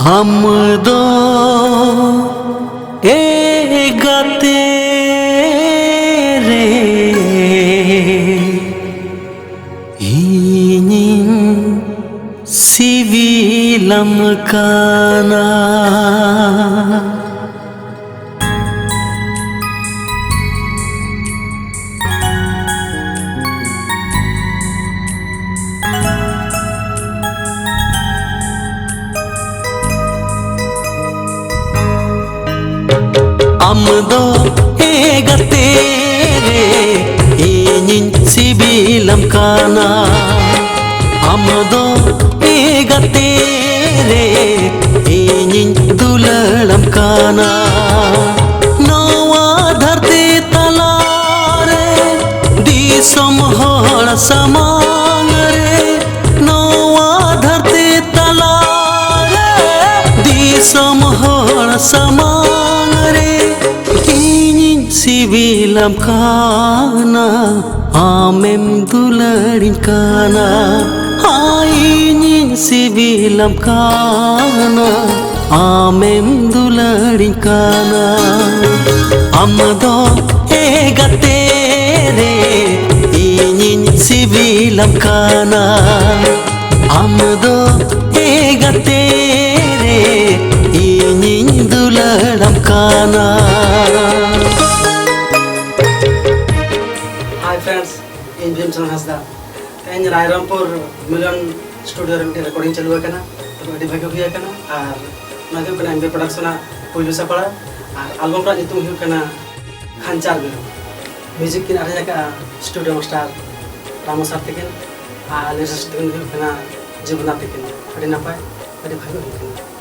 हमदो ए गाते रे इनिन सिविलम काना हमदो ए गाते रे इनिन सिविलम काना हमदो ए गाते रे इनिन दुलारम काना नवा धरती तलारे दिसम हर समांग रे नवा धरती तलारे दिसम हर समांग रे सिविलम काना आमेम दुलारिन काना आइनिन सिविलम काना आमेम दुलारिन काना हमदो ए गाते रे इनिन सिविलम काना हमदो ए गाते रे इनिन दुलारम काना। हाय फ्रेंड्स इन भीमचंद हंसदा तेज रायरंगपुर मिलन स्टूडियो रे रिकॉर्डिंग चालू है तो अभी भागे हुई है और नागे कना एमबी प्रोडक्शन पहिलो सपड़ा और एल्बम रा नितुम हुई कना खानचार बिलो म्यूजिक किन आरे का स्टूडियो मास्टर रामो सर तकिन और लिरिक्स तकिन हुई कना जीवना तकिन अभी नपाय अभी भागे हुई कना।